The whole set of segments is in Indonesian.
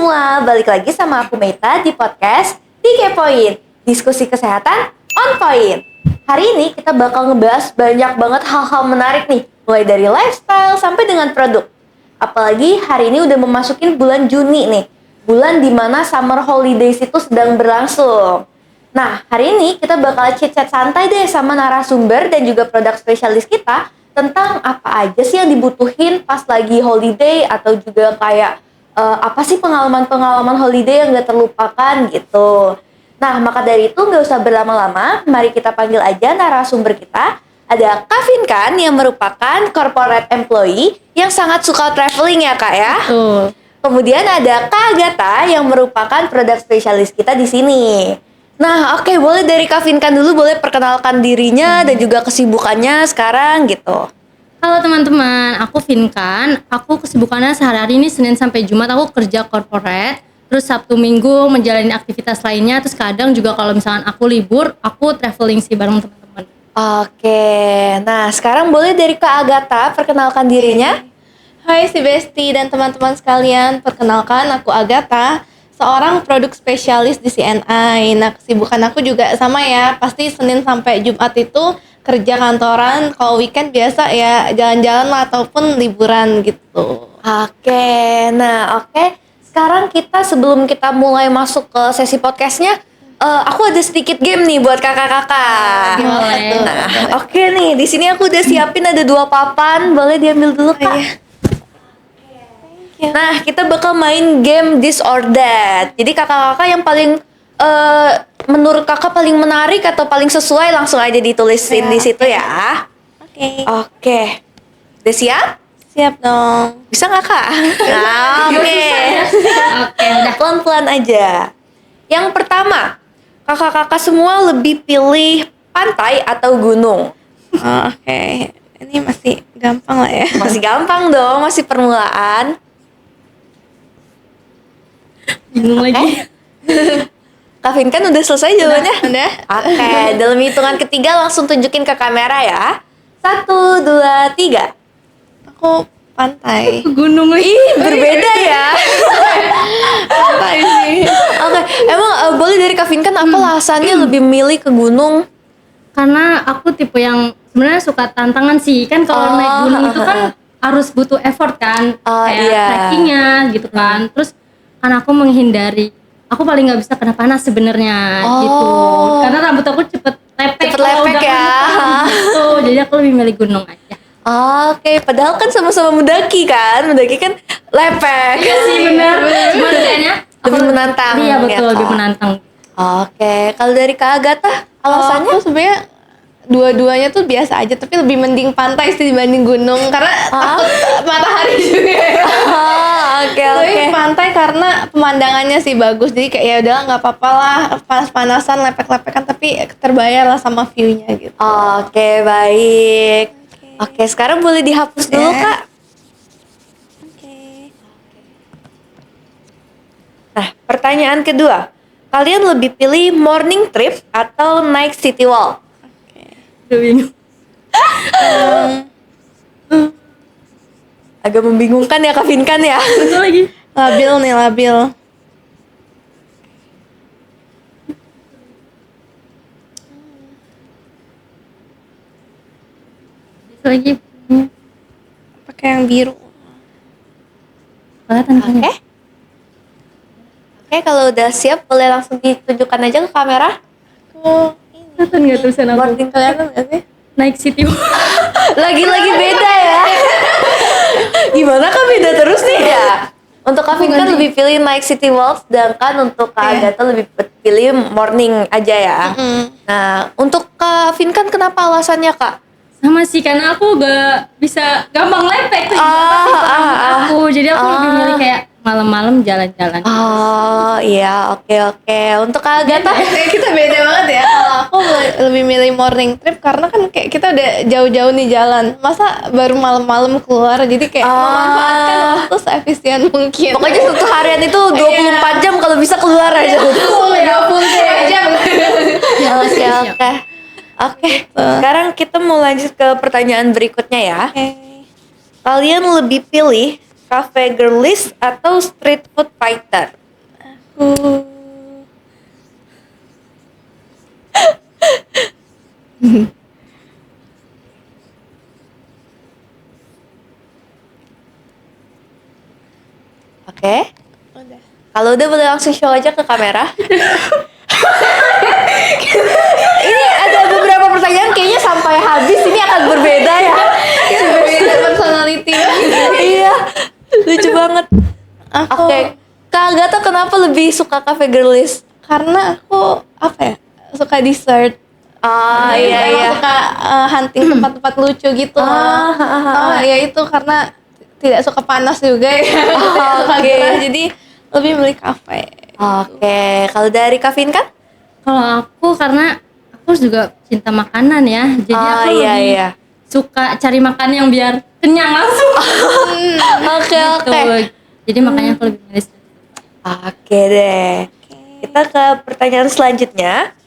semua, balik lagi sama aku Meta di podcast Dikepoin, diskusi kesehatan on point. Hari ini kita bakal ngebahas banyak banget hal-hal menarik nih, mulai dari lifestyle sampai dengan produk. Apalagi hari ini udah memasukin bulan Juni nih, bulan dimana summer holidays itu sedang berlangsung. Nah, hari ini kita bakal chit-chat santai deh sama narasumber dan juga produk spesialis kita tentang apa aja sih yang dibutuhin pas lagi holiday atau juga kayak apa sih pengalaman-pengalaman holiday yang gak terlupakan gitu. Nah, maka dari itu gak usah berlama-lama, mari kita panggil aja narasumber kita. Ada Kak Vinkan yang merupakan corporate employee yang sangat suka traveling ya Kak ya. Kemudian ada Kak Agatha yang merupakan produk spesialis kita di sini. Nah, oke, boleh dari Kak Vinkan dulu, boleh perkenalkan dirinya dan juga kesibukannya sekarang gitu. Halo teman-teman, aku Vinkan. Aku kesibukannya sehari-hari ini Senin sampai Jumat aku kerja corporate. Terus Sabtu Minggu menjalani aktivitas lainnya. Terus kadang juga kalau misalkan aku libur, aku traveling sih bareng teman-teman. Oke, nah sekarang boleh dari Kak Agatha perkenalkan dirinya. Hai si Besti dan teman-teman sekalian, perkenalkan aku Agatha, seorang produk spesialis di CNI. Nah, kesibukan aku juga sama ya, pasti Senin sampai Jumat itu kerja kantoran, kalau weekend biasa ya jalan-jalan lah ataupun liburan gitu. Oke, nah oke. Sekarang kita sebelum kita mulai masuk ke sesi podcastnya, aku ada sedikit game nih buat kakak-kakak. Boleh. Nah, oke nih, di sini aku udah siapin ada 2 papan, boleh diambil dulu Kak. Nah, kita bakal main game This or That. Jadi kakak-kakak yang paling menurut kakak paling menarik atau paling sesuai langsung aja ditulisin di situ ya. Oke. Udah siap? Siap dong. Bisa nggak Kak? Nah, oke. Oke, udah. Pelan-pelan aja. Yang pertama, kakak-kakak semua lebih pilih pantai atau gunung? Oke, ini masih gampang lah ya. Masih gampang dong, masih permulaan. Bingung lagi. Kak Vinkan udah selesai jawabannya? Udah? Oke, dalam hitungan ketiga langsung tunjukin ke kamera ya. 1, 2, 3. Aku pantai. Gunung lagi. Ih, berbeda ya. Pantai sih. Oke, emang boleh dari Kak Vinkan apa alasannya lebih milih ke gunung? Karena aku tipe yang sebenarnya suka tantangan sih. Kan kalau naik gunung itu kan harus butuh effort kan. Kayak iya. trekkingnya gitu kan. Terus kan aku menghindari. Aku paling nggak bisa kena panas sebenarnya gitu. Karena rambut aku cepet lepek. Cepet kalau lepek udah ya. panas gitu. Jadi aku lebih milih gunung aja. Oke, padahal kan sama-sama mendaki kan. Mendaki kan lepek. Iya sih benar. Cuman kayaknya Lebih menantang. Iya betul, ya, lebih Kak? menantang. Oke, kalau dari Kak Agatha alasannya? Aku sebenarnya dua-duanya tuh biasa aja, tapi lebih mending pantai sih dibanding gunung karena takut matahari juga ya. Oke. Tapi pantai karena pemandangannya sih bagus, jadi kayak ya udah nggak apa-apa lah panas-panasan lepek-lepekan tapi terbayar lah sama view-nya gitu. Oke, baik. Oke, sekarang boleh dihapus dulu Ya. Kak. Oke. Nah, pertanyaan kedua. Kalian lebih pilih morning trip atau night city walk? Udah bingung. Agak membingungkan ya Kak Vinkan ya. Betul lagi. Labil nih, labil. Betul lagi. Pakai yang biru. Kelihatan kan? Oke. Oke, kalau udah siap boleh langsung ditunjukkan aja ke kamera. Aku Kelihatan nggak tulisan aku? Morning kelihatan nggak sih? Naik city walk. Lagi-lagi beda ya. Gimana Kak, beda terus nih ya? Untuk Kak Vinkan lebih pilih night city walk, sedangkan untuk Kak Agatha lebih pilih morning aja ya. Nah, untuk Kak Vinkan kenapa alasannya Kak? Sama sih, karena aku gak bisa gampang lepek tuh. Aku jadi aku lebih milih kayak malam-malam jalan-jalan. Oh iya, oke. Untuk Kak Agatha? Kita beda banget ya. Kalau aku lebih milih morning trip karena kan kayak kita udah jauh-jauh nih jalan. Masa baru malam-malam keluar, jadi kayak memanfaatkan waktu seefisien mungkin. Pokoknya satu harian itu 24 jam kalau bisa keluar aja. ya pun jam. Oke. Oke, sekarang kita mau lanjut ke pertanyaan berikutnya ya. Oke. Kalian lebih pilih cafe girlies atau street food fighter? Aku Oke. udah. Kalau udah boleh langsung show aja ke kamera. Ini ada beberapa pertanyaan kayaknya sampai habis ini akan berbeda ya. Beda personality. Iya, lucu banget. Aku Oke, Kak Agatha kenapa lebih suka cafe girlies? karena aku apa ya? Suka dessert. Ah, Jadi iya emang iya. suka hunting tempat-tempat lucu gitu. Ya itu karena tidak suka panas juga ya. Tidak suka Oke. gerah, jadi lebih milih kafe. Oke, kalau dari Kavin kan? Kalau aku karena aku juga cinta makanan ya. Jadi aku iya lebih iya. suka cari makan yang biar kenyang langsung. Oke oke. Gitu. Jadi makanya aku lebih milih street food. Oke deh. Kita ke pertanyaan selanjutnya.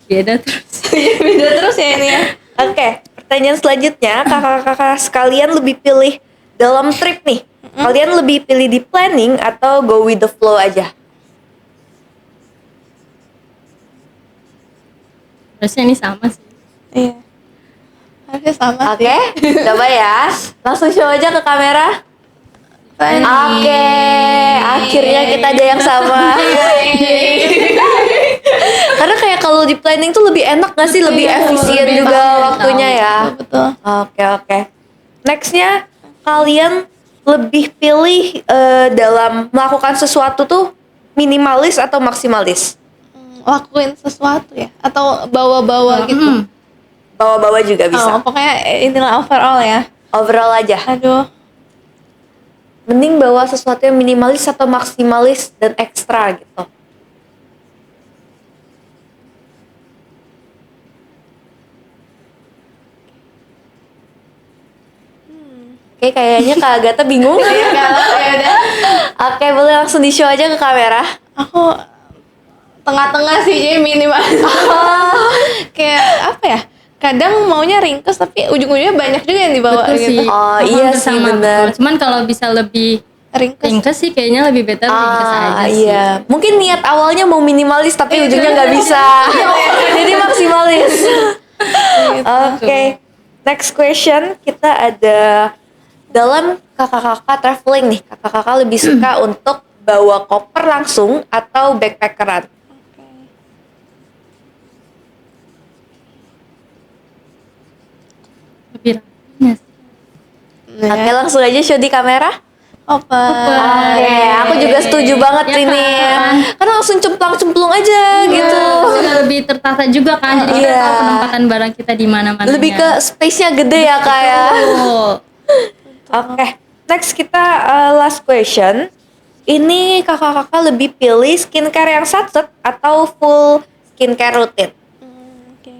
Beda terus. Beda terus ya ini ya. Oke, pertanyaan selanjutnya, kakak-kakak sekalian lebih pilih dalam trip nih. Kalian lebih pilih di planning atau go with the flow aja? Harusnya ini sama sih. Iya. Harusnya sama sih. Oke, coba ya. Langsung show aja ke kamera. Oke, akhirnya kita ada yang sama. Karena kayak kalau di planning tuh lebih enak gak sih? Lebih efisien lebih juga efisien, waktunya ya. Betul. Oke oke. Nextnya kalian lebih pilih dalam melakukan sesuatu tuh minimalis atau maksimalis? Lakuin sesuatu ya atau bawa-bawa gitu. Mm-mm. Bawa-bawa juga bisa. Pokoknya inilah overall ya. Overall aja. Aduh. Mending bawa sesuatu yang minimalis atau maksimalis dan ekstra gitu. Oke, kayaknya Kak Agatha bingung. Ya udah. Oke, boleh langsung di show aja ke kamera. Aku tengah-tengah sih, jadi minimal. Kayak apa ya? Kadang maunya ringkes tapi ujung-ujungnya banyak juga yang dibawa Betul gitu. sih. Oh, Aku iya hampir sih, sama. benar. Cuman kalau bisa lebih Ringkes. ringkes sih kayaknya lebih better ringkes aja sih. Iya. Mungkin niat awalnya mau minimalis tapi ujungnya nggak bisa. Jadi maksimalis. Oke. Next question kita ada dalam kakak-kakak traveling nih. Kakak-kakak lebih suka untuk bawa koper langsung atau backpackeran? Lebih rapihnya sih. Oke, langsung aja show di kamera. Open. Oke, aku juga setuju banget Ya ini. kan? Karena langsung cemplang-cemplung aja gitu. Juga lebih tertata juga kan. Jadi kita Iya. tahu penempatan barang kita di mana-mana. Lebih ke space-nya gede ya Kak ya. Oke, next kita last question. Ini kakak-kakak lebih pilih skincare yang sachet atau full skincare rutin? Oke.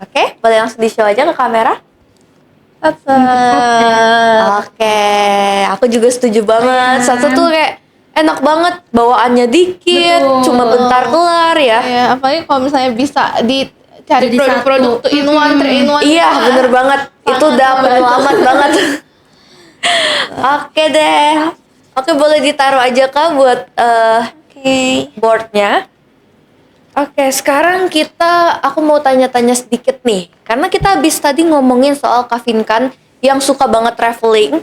Oke, boleh langsung di show aja ke kamera. Oke, aku juga setuju banget. Satu tuh kayak enak banget, bawaannya dikit, Betul. cuma bentar kelar ya. Ya, apalagi kalau misalnya bisa dicari Jadi produk-produk satu. tuh in one, three in one. Iya, bener banget. Itu udah penyelamat banget. Oke deh. Oke, boleh ditaruh aja Kak buat Oke. boardnya. Oke, sekarang aku mau tanya-tanya sedikit nih. Karena kita habis tadi ngomongin soal Kak Vinkan yang suka banget traveling.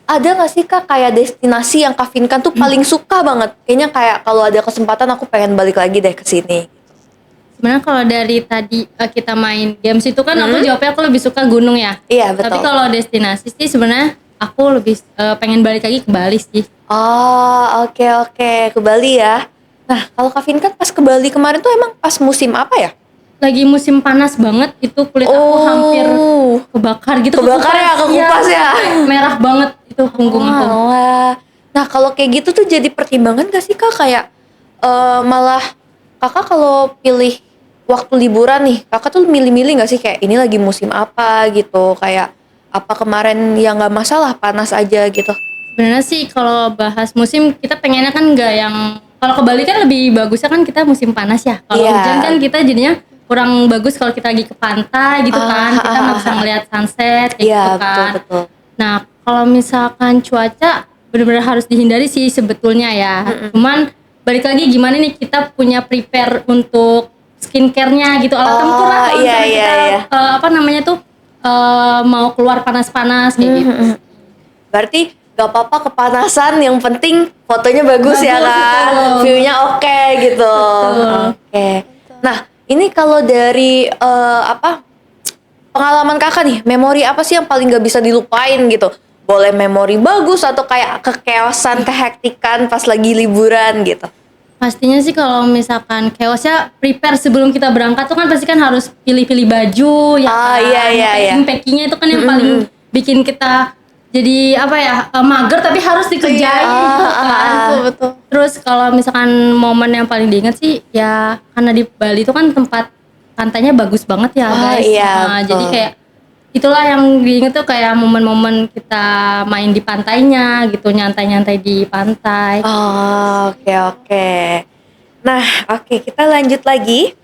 Ada gak sih Kak kayak destinasi yang Kak Vinkan tuh paling suka banget? Kayaknya kayak kalau ada kesempatan aku pengen balik lagi deh ke sini. Sebenarnya kalau dari tadi kita main games itu kan aku jawabnya aku lebih suka gunung ya. Iya, betul. Tapi kalau destinasi sih sebenarnya aku lebih pengen balik lagi ke Bali sih. Oh, oke oke. Ke Bali ya. Nah, kalau Kak Vinkan pas ke Bali kemarin tuh emang pas musim apa ya? Lagi musim panas banget itu kulit aku hampir kebakar gitu. Kebakar ya, kekupas ya. Merah banget itu punggung aku. Wah. Nah, kalau kayak gitu tuh jadi pertimbangan gak sih Kak? Kayak malah Kakak kalau pilih waktu liburan nih, Kakak tuh milih-milih gak sih kayak ini lagi musim apa gitu? Kayak apa kemarin yang gak masalah, panas aja gitu. Sebenarnya sih kalau bahas musim kita pengennya kan nggak yang kalau ke Bali kan lebih bagusnya kan kita musim panas ya. Kalau Iya. hujan kan kita jadinya kurang bagus kalau kita lagi ke pantai gitu kan. Kita nggak bisa ngeliat sunset kayak Iya, gitu kan. betul. Nah, kalau misalkan cuaca benar-benar harus dihindari sih sebetulnya ya. Cuman balik lagi gimana nih kita punya prepare untuk skincare-nya gitu, alat tempur lah kalau iya, misalnya iya, kita iya. apa namanya tuh mau keluar panas-panas kayak gitu. Berarti gak apa-apa kepanasan, yang penting fotonya bagus ya Bagus, kan, betul. view-nya oke gitu. Betul. Oke. Nah, ini kalau dari pengalaman kakak nih, memori apa sih yang paling gak bisa dilupain gitu? Boleh memori bagus atau kayak kekeosan, kehektikan pas lagi liburan gitu? Pastinya sih kalau misalkan chaosnya prepare sebelum kita berangkat tuh kan pasti kan harus pilih-pilih baju ya Ah, kan. iya, iya, iya. Packingnya itu kan yang paling bikin kita jadi apa ya mager tapi harus dikerjain gitu kan. Betul. Terus kalau misalkan momen yang paling diingat sih ya karena di Bali itu kan tempat pantainya bagus banget ya guys. Iya, Nah, betul. jadi kayak itulah yang diingat tuh kayak momen-momen kita main di pantainya gitu, nyantai-nyantai di pantai. Oh, oke. Nah, oke, kita lanjut lagi.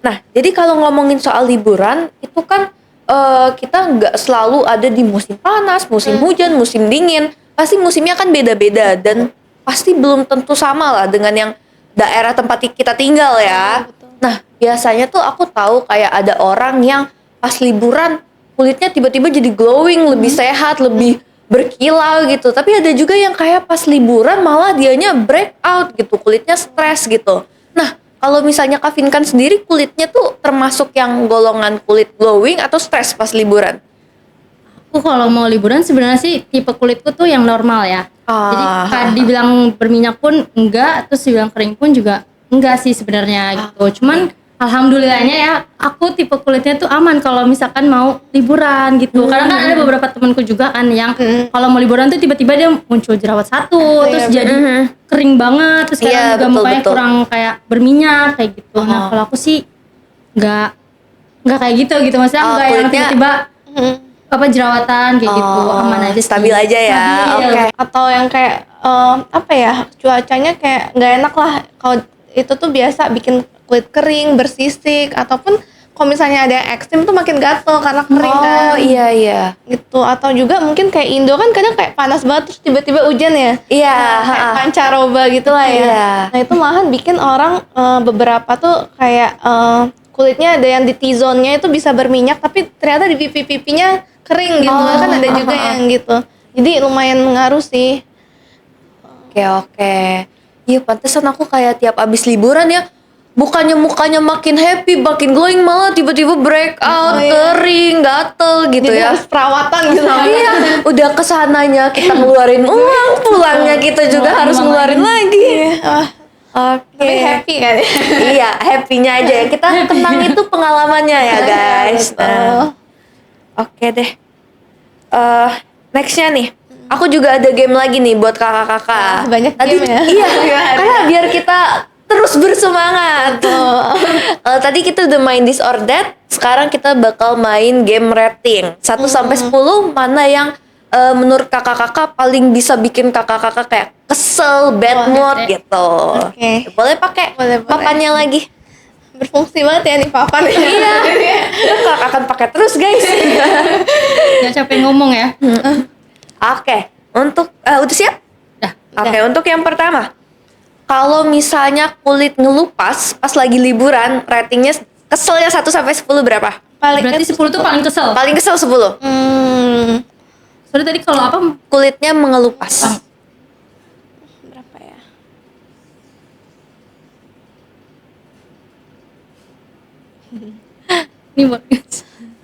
Nah, jadi kalau ngomongin soal liburan, itu kan kita nggak selalu ada di musim panas, musim hujan, musim dingin. Pasti musimnya kan beda-beda dan pasti belum tentu sama lah dengan yang daerah tempat kita tinggal ya. Nah, biasanya tuh aku tahu kayak ada orang yang pas liburan kulitnya tiba-tiba jadi glowing, lebih sehat, lebih berkilau gitu. Tapi ada juga yang kayak pas liburan malah dianya breakout gitu, kulitnya stres gitu. Nah, kalau misalnya Kak Vinkan sendiri kulitnya tuh termasuk yang golongan kulit glowing atau stres pas liburan? Aku kalau mau liburan sebenarnya sih tipe kulitku tuh yang normal ya. Jadi Ah. dibilang berminyak pun enggak, terus dibilang kering pun juga enggak sih sebenarnya gitu. Cuman alhamdulillahnya ya aku tipe kulitnya tuh aman kalau misalkan mau liburan gitu. Karena kan ada beberapa temanku juga kan yang kalau mau liburan tuh tiba-tiba dia muncul jerawat satu, terus jadi kering banget, terus kadang Iya, juga betul, mukanya betul. kurang kayak berminyak kayak gitu. Nah, kalau aku sih enggak kayak gitu maksudnya Oh, enggak yang kulitnya- tiba-tiba apa jerawatan kayak gitu, aman aja sih. Stabil aja ya. Stabil. Oke. Atau yang kayak apa ya, cuacanya kayak nggak enak lah kalau itu tuh biasa bikin kulit kering, bersisik, ataupun kalau misalnya ada yang ekstrim tuh makin gatel karena kering kan. Oh, iya. Gitu. Atau juga mungkin kayak Indo kan kadang kayak panas banget terus tiba-tiba hujan ya. Iya, Kayak ha-ha. pancaroba gitu lah ya. Iya. Nah itu malahan bikin orang beberapa tuh kayak kulitnya ada yang di T-zone-nya itu bisa berminyak tapi ternyata di pipi-pipinya kering gitu. Kan ada juga yang gitu. Jadi lumayan mengaruh sih. Oke. Iya, pantesan aku kayak tiap abis liburan ya, bukannya mukanya makin happy, makin glowing, malah tiba-tiba breakout, kering, gatel gitu Jadi ya. harus perawatan gitu. Iya, udah kesananya kita ngeluarin uang, pulangnya kita juga harus ngeluarin lagi. Wah, Oke. tapi happy kan ya. Iya, happy-nya aja ya. Kita tenang itu pengalamannya ya, guys. Betul. Nah, oke deh. Nextnya nih, aku juga ada game lagi nih buat kakak-kakak. Banyak Tadi, game ya. Iya, karena biar kita terus bersemangat. Tadi kita udah main This or That, sekarang kita bakal main game rating 1 sampai 10, mana yang menurut kakak-kakak paling bisa bikin kakak-kakak kayak kesel, bad Wah, mood oke. gitu. Oke. Boleh pakai Boleh. papannya lagi. Berfungsi banget ya nih papan. Iya. Kakak akan pakai terus, guys. Gak capek ngomong ya. Oke, untuk udah siap? Dah. Oke, untuk yang pertama. Kalau misalnya kulit ngelupas pas lagi liburan, ratingnya keselnya 1 sampai 10 berapa? Paling Berarti 10 tuh paling kesel. Paling kesel 10. Sorry tadi kalau apa? Kulitnya mengelupas. berapa ya? Ini buat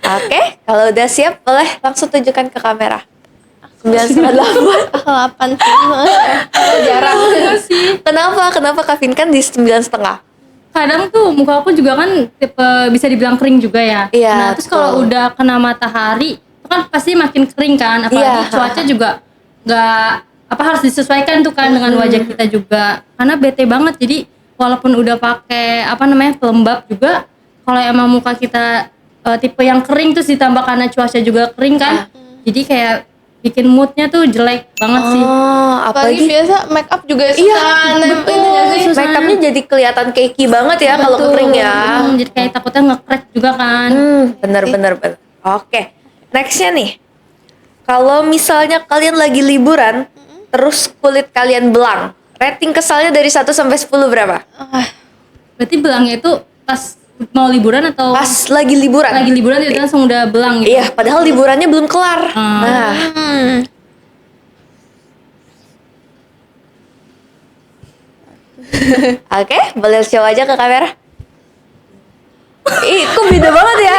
Oke, kalau udah siap boleh langsung tunjukkan ke kamera. 9,8. 8 sih. Jarang. sih. Kenapa Kak Vin kan di 9,5? Kadang tuh muka aku juga kan tipe bisa dibilang kering juga ya. Iya, Nah, terus kalau betul. udah kena matahari, itu kan pasti makin kering kan. Apalagi Iya. cuaca juga nggak apa harus disesuaikan tuh kan dengan wajah kita juga. Karena bete banget. Jadi walaupun udah pakai apa namanya pelembab juga, kalau emang muka kita tipe yang kering terus ditambah karena cuaca juga kering kan. Jadi kayak bikin moodnya tuh jelek banget sih. Oh, Apalagi apalagi biasa make up juga susah Iya, nempel ini nggak sih? make upnya jadi kelihatan cakey banget ya kalau kering ya. Jadi kayak takutnya nge-crack juga kan. Bener. Oke, nextnya nih. Kalau misalnya kalian lagi liburan, terus kulit kalian belang, rating kesalnya dari 1 sampai 10 berapa? Berarti belangnya itu pas mau liburan atau Pas lagi liburan. lagi liburan itu langsung udah belang gitu. Iya, padahal liburannya belum kelar. Nah, oke, boleh show aja ke kamera. Ih, kok beda banget ya?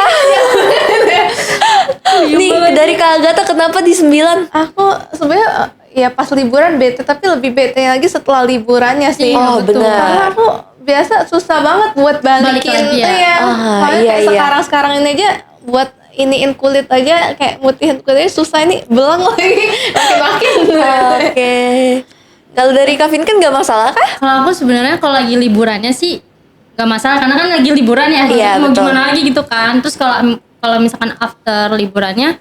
Nih, dari Kak Agatha kenapa di 9? Aku sebenarnya ya pas liburan bete, tapi lebih bete lagi setelah liburannya sih. Oh, betul. benar. Karena aku biasa susah banget buat Balik balikin lagi ya? ya. Soalnya iya, kayak iya. sekarang ini aja buat iniin kulit aja kayak mutihin kulitnya susah, ini belang lagi makin-makin. Oke. Kalau dari Kavin kan nggak masalah kah? Kalau aku sebenarnya kalau lagi liburannya sih gak masalah karena kan lagi liburan ya. Iya, mau betul. gimana lagi gitu kan. Terus kalau misalkan after liburannya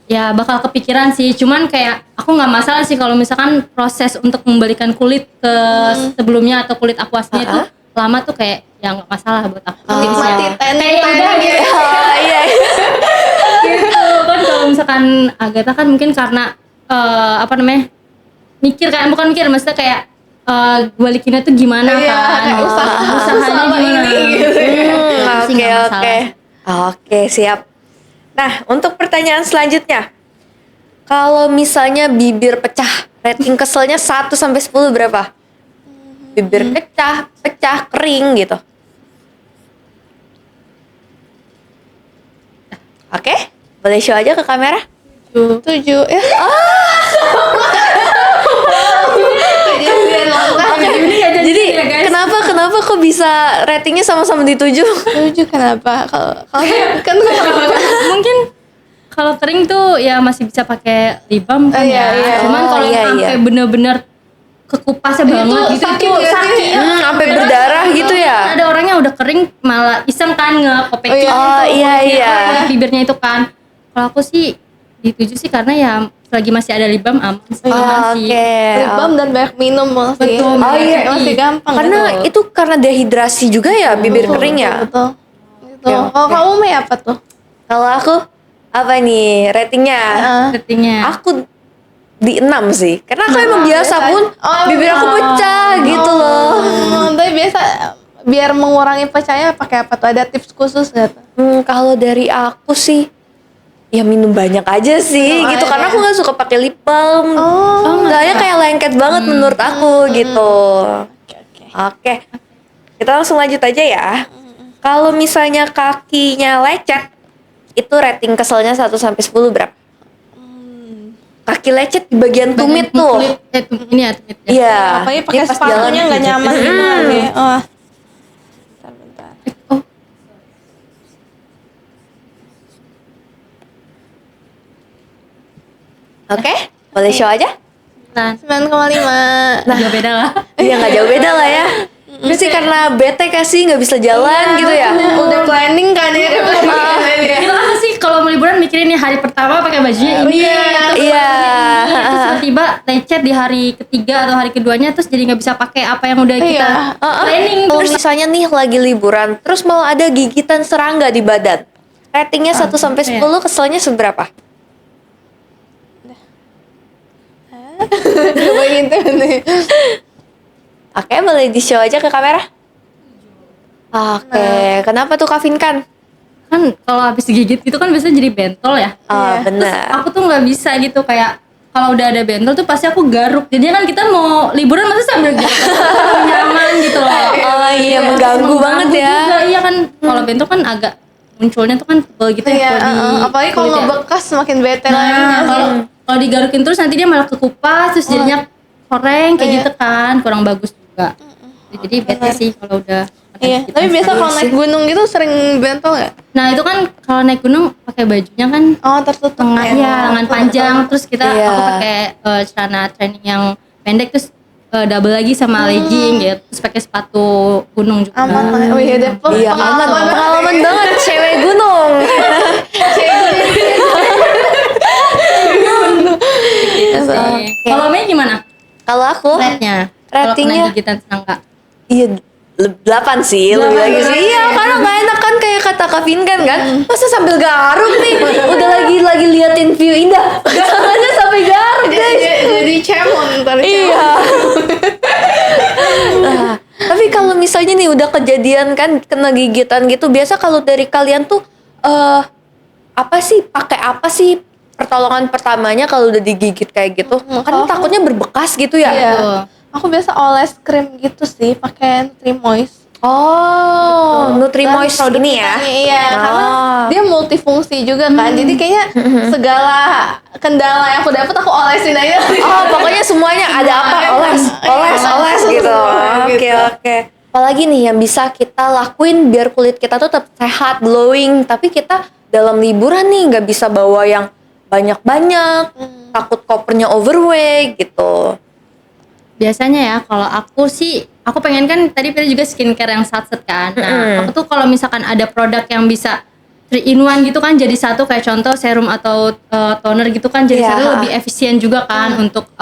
ya bakal kepikiran sih. Cuman kayak aku nggak masalah sih kalau misalkan proses untuk membalikan kulit ke sebelumnya atau kulit aku aslinya itu lama tuh kayak ya nggak masalah buat aku. Nikmati Kayak udah tanning gitu. Oh iya. Gitu kan kalau misalkan Agatha kan mungkin karena apa namanya mikir kan, bukan mikir maksudnya kayak balikinnya tuh gimana Iya, kan, kayak usahanya usaha gimana ini gitu. Sih nggak masalah. Oke, siap. Nah, untuk pertanyaan selanjutnya. Kalau misalnya bibir pecah, rating keselnya 1 sampai 10 berapa? Bibir pecah, kering gitu. Oke, boleh show aja ke kamera. 7 ya. Jadi kenapa kok bisa ratingnya sama-sama di 7? 7 kenapa? Kalau kan Mungkin kalau kering tuh ya masih bisa pakai lip balm kan Iya, ya. iya. Cuman kalau Iya, yang sampai iya. bener-bener kekupasnya banget gitu sakit itu ya, sakit. Sampai berdarah gitu ya? Ada orang yang udah kering malah iseng kan ngekopekin Oh, iya, iya. bibirnya itu kan. Kalau aku sih di 7 sih karena ya selagi masih ada lip balm aman sih. Aman sih. Oke. lip balm dan banyak minum masih. Betul, Oh, iya. Masih gampang. Karena gitu. itu karena dehidrasi juga ya bibir kering ya. Betul. Gitu. Oke, Kalau oke. kamu Mei apa tuh? Kalau aku apa nih ratingnya? Sepertinya. Aku di 6 sih. Karena aku emang biasa biasa. pun Oh, bibir aku pecah gitu loh. Tapi biasa biar mengurangi pecahnya pakai apa tuh? Ada tips khusus nggak tuh? Kalau dari aku sih ya minum banyak aja sih Minum gitu. air Karena ya? aku nggak suka pakai lip balm. Soalnya kayak lengket banget menurut aku gitu. Oke. Oke. Kita langsung lanjut aja ya. Kalau misalnya kakinya lecet, itu rating keselnya 1 sampai 10 berapa? Kaki lecet di bagian tumit tuh. Ini ya tumit ya. Iya. Apalagi Dia pakai pas sepatunya jalan nggak gitu. nyaman gitu lagi. Oh. Bentar. Oh, Oke, boleh show aja? nah, 9,5. jauh beda lah. Iya nggak jauh beda lah ya. Itu sih karena bete kasih nggak bisa jalan gitu ya. Udah planning kan ya? Itu aku sih kalau mau liburan mikirin nih hari pertama pakai bajunya ini, terus Iya. ini, terus tiba-tiba lecet di hari ketiga atau hari keduanya terus jadi nggak bisa pakai apa yang udah kita planning. Terus misalnya nih lagi liburan, terus mau ada gigitan serangga di badan. Ratingnya 1 sampai 10 keselnya seberapa? Coba gitu nih. Oke, boleh di-show aja ke kamera. Oke, kenapa tuh Kavin kan? Kan kalau habis digigit itu kan biasanya jadi bentol ya. Oh, Iya. benar. Aku tuh nggak bisa gitu kayak kalau udah ada bentol tuh pasti aku garuk. Jadinya kan kita mau liburan masa sambil garuk nyaman gitu loh. Oh iya, mengganggu banget ya. Juga, iya kan kalau bentol kan agak munculnya tuh kan tebel gitu Iya, ya kalau di apalagi kalau kulit ya. ngebekas makin bete Nah, lagi. kalau digarukin terus nanti dia malah kekupas terus jadinya koreng kayak gitu kan, kurang bagus juga. Jadi bete sih kalau udah ada Iya, gigitan tapi biasa serangga. kalau naik gunung gitu sering bentol nggak? Nah, itu kan kalau naik gunung pakai bajunya kan Oh, tertutup lengan ya, lengan panjang terus kita Iya. aku pakai celana training yang pendek terus double lagi sama legging gitu. Terus pakai sepatu gunung juga. Aman lah. Oh iya, deh. Iya, aman. Pengalaman banget cewek gunung. sih. Oke. Kalau Mei gimana? Kalau aku Rate-nya? Kalau Ratingnya? kena gigitan semangka. iya 8 sih, lebih lagi sih. Iya, karena nggak enak kan kayak kata Kak Vinkan kan. Masa sambil garuk nih, udah lagi liatin view indah, tangannya sampai garuk guys. Jadi cemon ntar Iya. Nah, tapi kalau misalnya nih udah kejadian kan kena gigitan gitu, biasa kalau dari kalian tuh pakai apa sih pertolongan pertamanya kalau udah digigit kayak gitu? Kan kalau aku- takutnya berbekas gitu ya. Iya. Betul. Aku biasa oles krim gitu sih, pakai Nutrimoist. Oh, Nutrimoist Kan produk ini ya. kita nih, iya, karena Oh. dia multifungsi juga kan. Jadi kayaknya segala kendala yang aku dapat aku olesin aja. Oh, pokoknya semuanya ada apa? Oles gitu. Oke, oke. Apalagi nih yang bisa kita lakuin biar kulit kita tuh tetap sehat, glowing, tapi kita dalam liburan nih nggak bisa bawa yang banyak-banyak, takut kopernya overweight gitu. Biasanya ya kalau aku sih, aku pengen kan tadi pilih juga skincare yang satset kan. Nah, aku tuh kalau misalkan ada produk yang bisa 3 in 1 gitu kan, jadi satu kayak contoh serum atau toner gitu kan, jadi Iya. satu lebih efisien juga kan untuk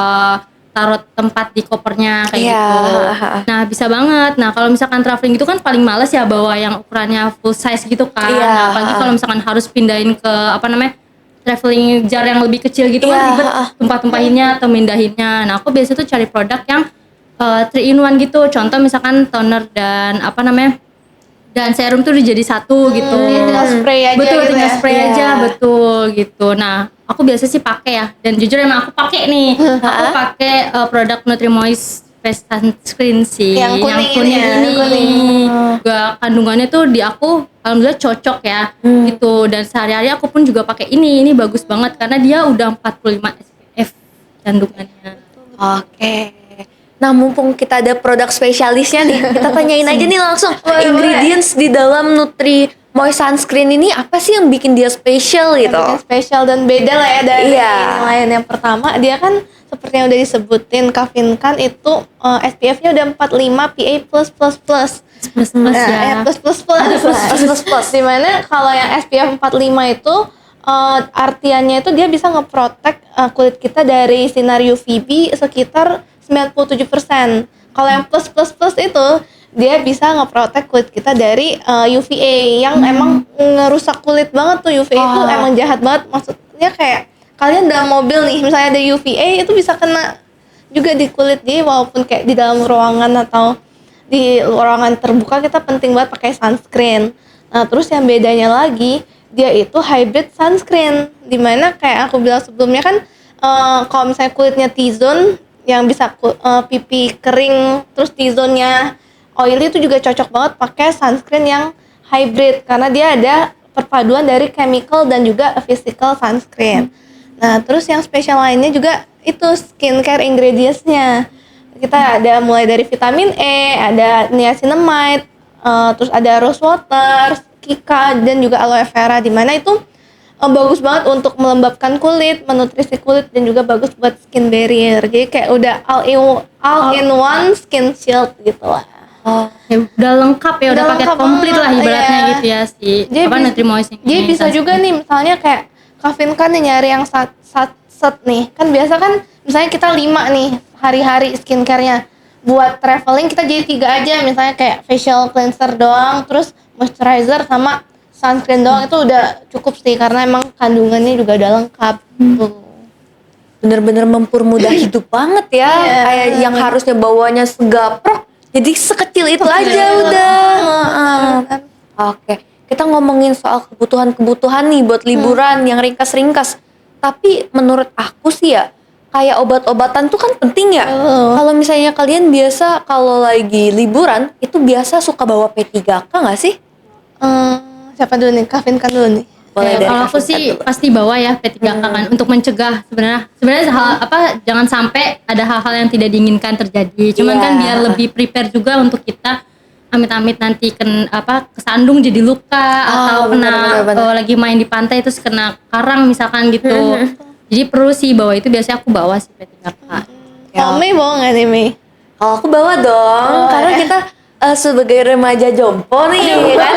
taruh tempat di kopernya kayak Iya. gitu. Nah, bisa banget. Nah, kalau misalkan traveling gitu kan paling males ya bawa yang ukurannya full size gitu kan. Iya. Nah, apalagi kalau misalkan harus pindahin ke traveling jar yang lebih kecil gitu Iya. kan ribet tumpah-tumpahinnya atau mindahinnya. Nah, aku biasanya tuh cari produk yang 3 in 1 gitu. Contoh misalkan toner dan dan serum tuh jadi satu gitu. Tinggal spray aja Betul, gitu tinggal ya. spray Iya. aja, betul gitu. Nah, aku biasa sih pakai ya. Dan jujur emang aku pakai nih. Aku pakai produk Nutrimoist face sunscreen sih. Yang kuning ini ya, ini. kuning. Juga kandungannya tuh di aku alhamdulillah cocok ya. Gitu. Dan sehari-hari aku pun juga pakai ini. Ini bagus banget karena dia udah 45 SPF kandungannya. Oke. Nah, mumpung kita ada produk spesialisnya nih, kita tanyain aja nih langsung. Boleh, Ingredients di dalam Nutrimoist sunscreen ini apa sih yang bikin dia spesial gitu? Bikin spesial dan beda lah ya dari Iya. yang lain. Yang pertama dia kan seperti yang udah disebutin Kavinkan itu SPF-nya udah 45 PA+++. Plus Nah, ya. plus. Dimana kalau yang SPF 45 itu artiannya itu dia bisa ngeprotek kulit kita dari sinar UVB sekitar 97%. Kalau yang plus itu dia bisa ngeprotek kulit kita dari UVA yang emang ngerusak kulit banget tuh. UVA itu emang jahat banget. Maksudnya kayak kalian dalam mobil nih, misalnya ada UVA itu bisa kena juga di kulit. Jadi walaupun kayak di dalam ruangan atau di ruangan terbuka kita penting banget pakai sunscreen. Nah, terus yang bedanya lagi dia itu hybrid sunscreen, dimana kayak aku bilang sebelumnya kan kalau misalnya kulitnya T-zone yang bisa pipi kering terus T-zone-nya oily itu juga cocok banget pakai sunscreen yang hybrid karena dia ada perpaduan dari chemical dan juga physical sunscreen. Nah, terus yang spesial lainnya juga itu skincare ingredients-nya. Kita ada mulai dari vitamin E, ada niacinamide, terus ada rose water, kika, dan juga aloe vera, di mana itu bagus banget untuk melembabkan kulit, menutrisi kulit, dan juga bagus buat skin barrier. Jadi kayak udah all in one skin shield gitu lah. Ya, udah lengkap ya, udah Udah paket lengkap komplit lah banget, ibaratnya iya. gitu ya si Jadi Nutrimoist ini. Jadi bisa juga nih misalnya kayak Kavin kan nih nyari yang set nih. Kan biasa kan misalnya kita 5 nih hari-hari skincare-nya. Buat traveling kita jadi 3 aja, misalnya kayak facial cleanser doang, terus moisturizer sama sunscreen doang itu udah cukup sih karena emang kandungannya juga udah lengkap. Tuh. Bener-bener mempermudah hidup banget ya. Iya. Kayak yang harusnya bawanya segaprok, jadi sekecil itu aja udah. Heeh. Oke, kita ngomongin soal kebutuhan-kebutuhan nih buat liburan yang ringkas-ringkas. Tapi menurut aku sih ya, kayak obat-obatan tuh kan penting ya. Kalau misalnya kalian biasa kalau lagi liburan, itu biasa suka bawa P3K nggak sih? Siapa dulu nih? Kavin kan dulu nih. Boleh dari Kalau aku Kak sih Vinkan dulu. pasti bawa ya P3K kan untuk mencegah sebenarnya jangan sampai ada hal-hal yang tidak diinginkan terjadi. Cuman Iya. kan biar lebih prepare juga untuk kita amit-amit nanti kesandung jadi luka atau benar. lagi main di pantai terus kena karang misalkan gitu. Jadi perlu sih bawa itu, biasanya aku bawa sih P3K. Kalau Mei bawa nggak nih Mei? Kalau aku bawa dong, karena kita sebagai remaja jompo nih kan,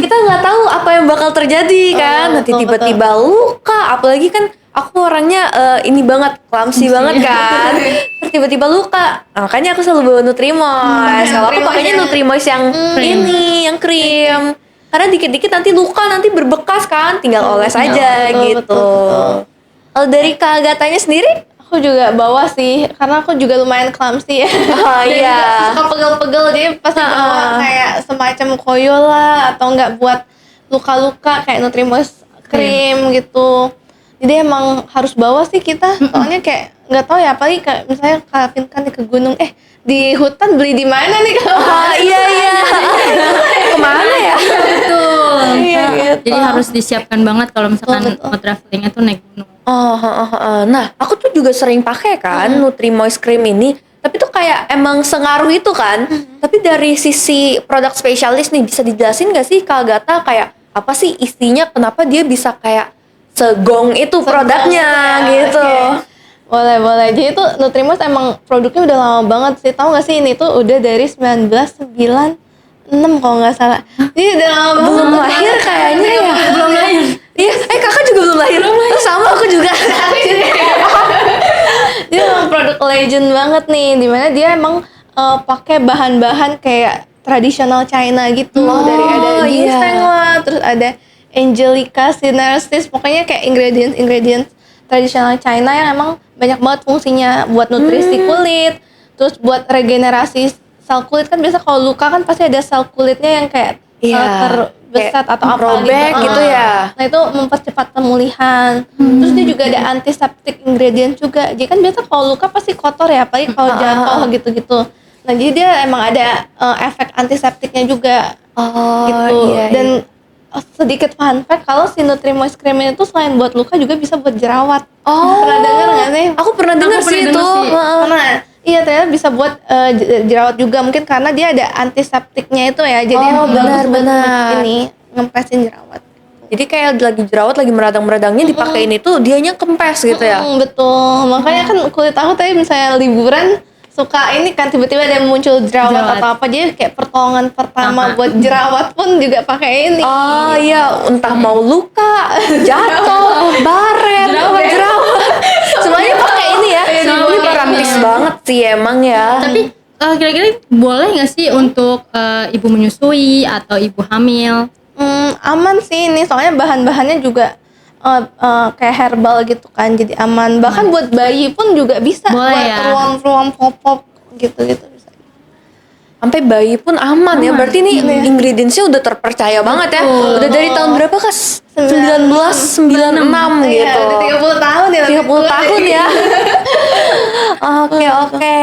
kita nggak tahu apa yang bakal terjadi kan. Nanti betul, tiba-tiba luka, apalagi kan aku orangnya ini banget, clumsy banget kan. Terus tiba-tiba luka. Nah, makanya aku selalu bawa Nutrimoist. Kalau aku pakainya Nutrimoist yang ini, yang krim. Karena dikit-dikit nanti luka, nanti berbekas kan, tinggal oles aja betul, gitu. betul. Kalau dari Kak Agatanya sendiri? Aku juga bawa sih, karena aku juga lumayan clumsy ya. Oh Dan iya. juga suka pegel-pegel, jadi pasti bawa kayak semacam koyo lah, atau enggak buat luka-luka kayak Nutrimoist krim gitu. Jadi emang harus bawa sih kita, soalnya kayak nggak tahu ya, apalagi kayak misalnya Kak kan ke gunung, di hutan beli di mana nih kalau Iya. Kemana ya? Betul. Iya, gitu. Jadi harus disiapkan banget kalau misalkan Betul. mau travelingnya tuh naik gunung. Nah, aku tuh juga sering pakai kan Nutrimoist Cream ini. Tapi tuh kayak emang sengaruh itu kan. Tapi dari sisi produk spesialis nih, bisa dijelasin gak sih Kak Agatha kayak apa sih isinya? Kenapa dia bisa kayak segong itu produknya gitu? Oke. Boleh. Jadi tuh Nutrimoist emang produknya udah lama banget sih. Tahu gak sih ini tuh udah dari 1996 kalau nggak salah. Jadi udah lama banget. Belum lahir kayaknya ya. Belum lahir. Iya, kakak juga belum lahir. Oh, sama aku juga. Dia emang produk legend banget nih, dimana dia emang pakai bahan-bahan kayak tradisional China gitu. Dari ada ginseng lah, terus ada Angelica sinensis, pokoknya kayak ingredients tradisional China yang emang banyak banget fungsinya buat nutrisi kulit, terus buat regenerasi sel kulit. Kan biasa kalau luka kan pasti ada sel kulitnya yang kayak terbesar atau apa robek gitu ya. Nah itu mempercepat pemulihan. Terus dia juga ada antiseptik ingredient juga. Jadi kan biasa kalau luka pasti kotor ya, apalagi kalau jatuh gitu-gitu. Nah jadi dia emang ada efek antiseptiknya juga gitu. Dan sedikit fun fact, kalau si Nutrimoist Cream itu selain buat luka juga bisa buat jerawat. Pernah dengar nggak sih? Aku pernah dengar Aku sih pernah itu. denger sih. Karena iya ternyata bisa buat jerawat juga, mungkin karena dia ada antiseptiknya itu ya. Jadi emang bagus buat ini ngempesin jerawat. Jadi kayak lagi jerawat, lagi meradang-meradangnya dipakein itu dianya kempes gitu ya. Betul. Makanya kan kulit aku tadi misalnya liburan suka ini kan tiba-tiba ada muncul jerawat atau apa, jadi kayak pertolongan pertama buat jerawat pun juga pakai ini. Oh iya, entah mau luka, jatuh, baret, jerawat. Semuanya pakai ini ya. Ini praktis banget sih emang ya. Tapi kira-kira boleh nggak sih untuk ibu menyusui atau ibu hamil? Aman sih ini, soalnya bahan-bahannya juga kayak herbal gitu kan, jadi aman. Bahkan buat bayi pun juga bisa. Boleh buat ya? ruam-ruam popok gitu-gitu bisa. Sampai bayi pun aman ya. Berarti nih ingredientsnya udah terpercaya banget ya. Udah dari tahun berapa Kas? 1996 Iya, gitu. udah 30 tahun ya. 30 tahun ya. Oke.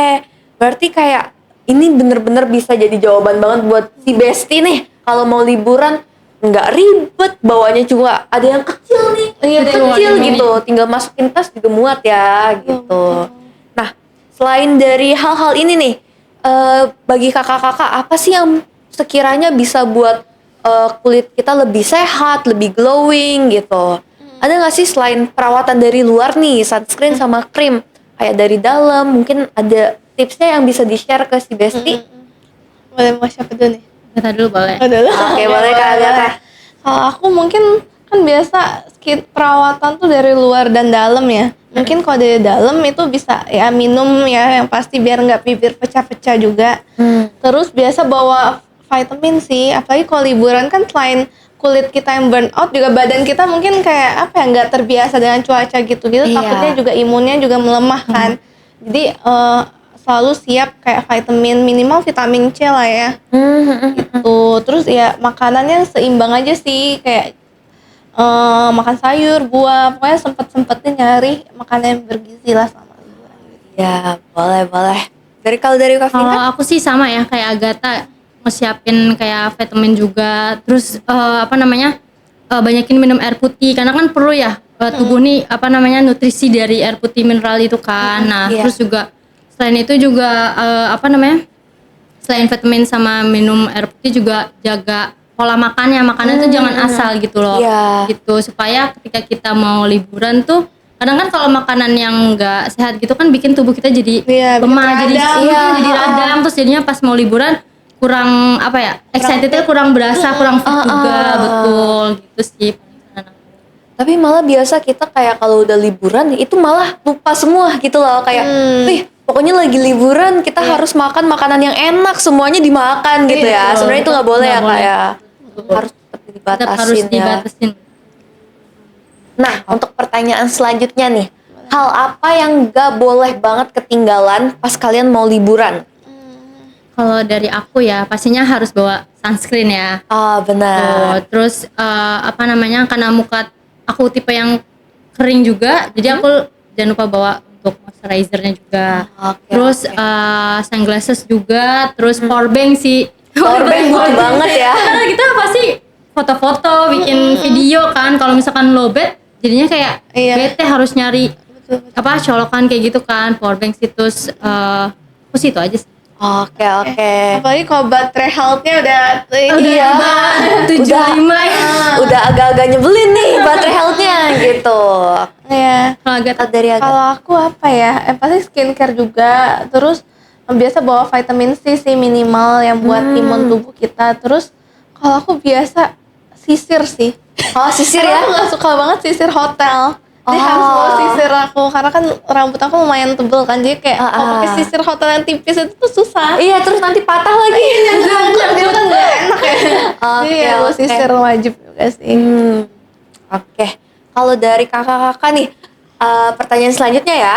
Berarti kayak ini bener-bener bisa jadi jawaban banget buat si Besti nih. Kalau mau liburan nggak ribet, bawanya juga ada yang kecil nih. Ada yang kecil gitu. Tinggal masukin tas juga muat ya gitu. Nah, selain dari hal-hal ini nih, bagi kakak-kakak apa sih yang sekiranya bisa buat kulit kita lebih sehat, lebih glowing gitu? Ada nggak sih selain perawatan dari luar nih, sunscreen sama krim, kayak dari dalam, mungkin ada tipsnya yang bisa di-share ke si Besti? Boleh mau siapa dulu nih? Kata dulu boleh. Oke, boleh Kak Agatha. Kalau aku mungkin kan biasa perawatan tuh dari luar dan dalam ya. Mungkin kalau dari dalam itu bisa ya minum ya yang pasti biar nggak bibir pecah-pecah juga. Terus biasa bawa vitamin sih, apalagi kalau liburan kan selain kulit kita yang burn out, juga badan kita mungkin kayak apa ya, nggak terbiasa dengan cuaca gitu-gitu. Iya. Takutnya juga imunnya juga melemah kan. Jadi selalu siap kayak vitamin, minimal vitamin C lah ya. Gitu. Terus ya makanannya seimbang aja sih, kayak makan sayur, buah, pokoknya sempet-sempetin nyari makanan yang bergizi lah selama liburan gitu. Ya, boleh. Kalau dari Kak Kalau Vina? aku sih sama ya kayak Agatha, ngesiapin kayak vitamin juga. Terus banyakin minum air putih karena kan perlu ya tubuh nih nutrisi dari air putih mineral itu kan. Nah, terus juga selain itu juga selain vitamin sama minum air putih juga jaga pola makannya tuh jangan asal gitu loh. Gitu supaya ketika kita mau liburan tuh kadang kan kalau makanan yang enggak sehat gitu kan bikin tubuh kita jadi lemah, jadi radang, terus jadinya pas mau liburan kurang excitednya kurang berasa, kurang fit juga, betul gitu sih. Tapi malah biasa kita kayak kalau udah liburan itu malah lupa semua gitu loh. Kayak, wih pokoknya lagi liburan kita harus makan makanan yang enak, semuanya dimakan gitu ya. Sebenarnya itu nggak boleh ya Nggak Kak boleh. ya. Harus tetap Tetap harus dibatasin ya. dibatasin. Nah, untuk pertanyaan selanjutnya nih. Hal apa yang gak boleh banget ketinggalan pas kalian mau liburan? Kalau dari aku ya pastinya harus bawa sunscreen ya. Ah, benar. Terus apa namanya, karena muka aku tipe yang kering juga, jadi aku jangan lupa bawa untuk moisturizernya juga. Oke, Terus sunglasses juga, terus powerbank sih. Powerbank butuh banget ya. Karena kita pasti foto-foto, bikin video kan. Kalau misalkan lowbat, jadinya kayak Iya. bete harus nyari apa colokan kayak gitu kan. Powerbank sih, terus aku sih itu aja sih. Oke. Apalagi kalau baterai health-nya udah Iya. 75 ya. Udah agak-agak nyebelin nih baterai health-nya gitu. Iya. Kalau agak Dari agak. Kalau aku apa ya? Pasti skincare juga. Terus biasa bawa vitamin C sih minimal yang buat imun tubuh kita. Terus kalau aku biasa sisir sih. Oh, sisir Karena ya? aku gak suka banget sisir hotel. Jadi Oh. harus bawa sisir aku karena kan rambut aku lumayan tebel kan. Jadi kayak kalau pakai sisir hotel yang tipis itu tuh susah. Iya, terus nanti patah lagi. Dia kan gak enak ya. Jadi ya bawa oke. sisir wajib juga sih. Oke. Kalau dari kakak-kakak nih, pertanyaan selanjutnya ya.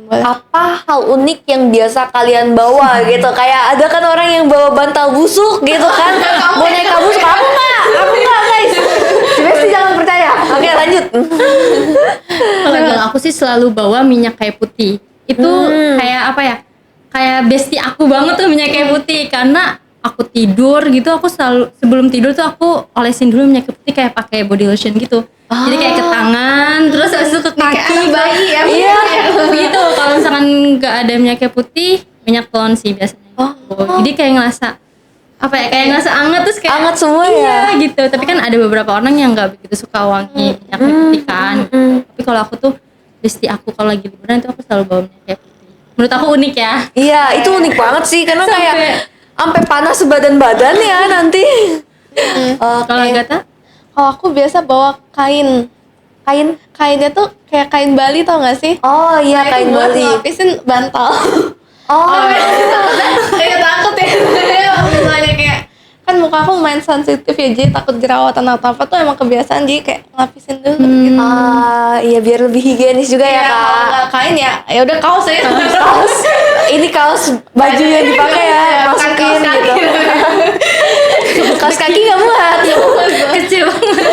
Boleh. Apa hal unik yang biasa kalian bawa gitu? Kayak ada kan orang yang bawa bantal busuk gitu kan, boneka busuk. Aku nggak guys. Si Besti jangan percaya. Oke, lanjut. Kalau aku sih selalu bawa minyak kayu putih. Itu kayak apa ya? Kayak bestie aku banget tuh minyak kayu putih, karena aku tidur gitu aku selalu sebelum tidur tuh aku olesin dulu minyak kayu putih kayak pakai body lotion gitu. Jadi kayak ke tangan, terus habis itu ke kaki. bayi ya. Iya, gitu. Kalau misalkan nggak ada minyak kayu putih, minyak telon sih biasanya. Jadi kayak ngerasa apa ya? Kayak ngerasa anget terus kayak Anget semua ya? Iya gitu. Tapi kan ada beberapa orang yang nggak begitu suka wangi minyak kayu putih kan. Tapi kalau aku tuh bestie aku kalau lagi liburan itu aku selalu bawa minyak kayu putih. Menurut aku unik ya. Iya, itu unik banget sih karena kayak sampai panas sebadan-badan ya nanti. Kalau Agatha? Kalau aku biasa bawa kain. Kainnya tuh kayak kain Bali tau gak sih? Oh iya, Nah, kain itu buat Bali. ngelapisin bantal. Oh, Kayak takut ya. Misalnya kayak kan muka aku lumayan sensitif ya, jadi takut jerawatan atau apa tuh emang kebiasaan, jadi kayak ngelapisin dulu gitu. iya biar lebih higienis juga ya Ya kalau kak. nggak kain ya udah kaos aja. Kaos, ini kaos baju yang dipakai ya, Iya, bukan masukin kaos kaki. gitu. Kaos kaki nggak muat. Kecil banget.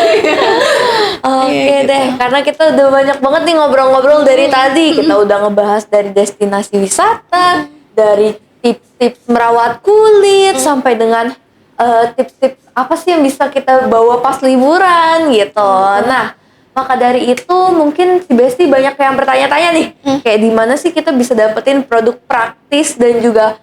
Oke deh, karena kita udah banyak banget nih ngobrol-ngobrol dari tadi. Kita udah ngebahas dari destinasi wisata, dari tips-tips merawat kulit, sampai dengan tips-tips apa sih yang bisa kita bawa pas liburan gitu. Nah, maka dari itu mungkin si Besti banyak yang bertanya-tanya nih, kayak di mana sih kita bisa dapetin produk praktis dan juga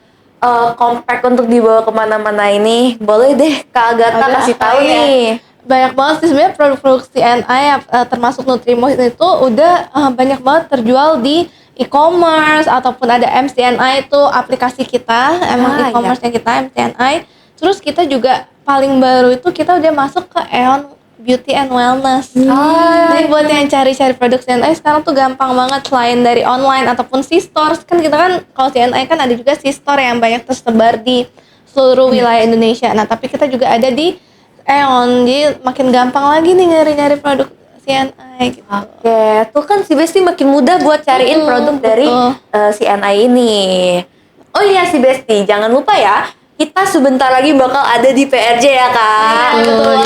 compact untuk dibawa kemana-mana ini. Boleh deh Kak Agatha Ada kasih apa tahu ya? nih. Banyak banget sih sebenarnya produk-produk CNI termasuk Nutrimos itu udah banyak banget terjual di e-commerce ataupun ada MCNI itu aplikasi kita, emang e-commerce-nya kita MCNI. Terus kita juga paling baru itu kita udah masuk ke Aeon Beauty and Wellness. Jadi buat yang cari-cari produk CNI sekarang tuh gampang banget, selain dari online ataupun C-stores. Kan kita kan kalau CNI kan ada juga C-store yang banyak tersebar di seluruh wilayah Indonesia. Nah, tapi kita juga ada di Aeon, jadi makin gampang lagi nih nyari-nyari produk CNI gitu. Oke, tuh kan si Besti makin mudah buat cariin produk dari CNI ini. Oh iya si Besti, jangan lupa ya, kita sebentar lagi bakal ada di PRJ ya kak. Betul.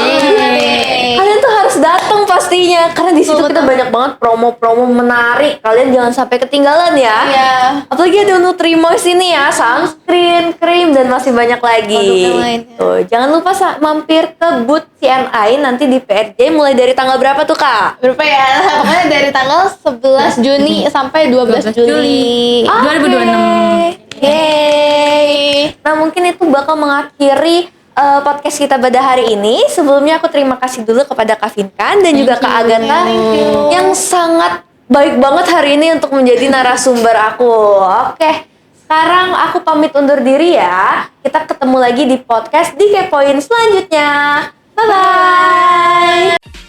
Kalian tuh harus datang pastinya, karena di situ kita banyak banget promo-promo menarik. Kalian jangan sampai ketinggalan ya. Iya. Apalagi ada Nutrimos ini ya, sunscreen, krim, dan masih banyak lagi. Produk lainnya. Tuh, jangan lupa mampir ke booth CNI nanti di PRJ mulai dari tanggal berapa tuh kak? Berapa ya? Pokoknya dari tanggal 11 Juni sampai 12 Juli. 2026. Yeay. Nah mungkin itu bakal mengakhiri podcast kita pada hari ini. Sebelumnya aku terima kasih dulu kepada Kak Vinkan dan juga Kak Agatha yang sangat baik banget hari ini untuk menjadi narasumber aku. Oke, sekarang aku pamit undur diri ya. Kita ketemu lagi di podcast di Kepoin selanjutnya. Bye-bye.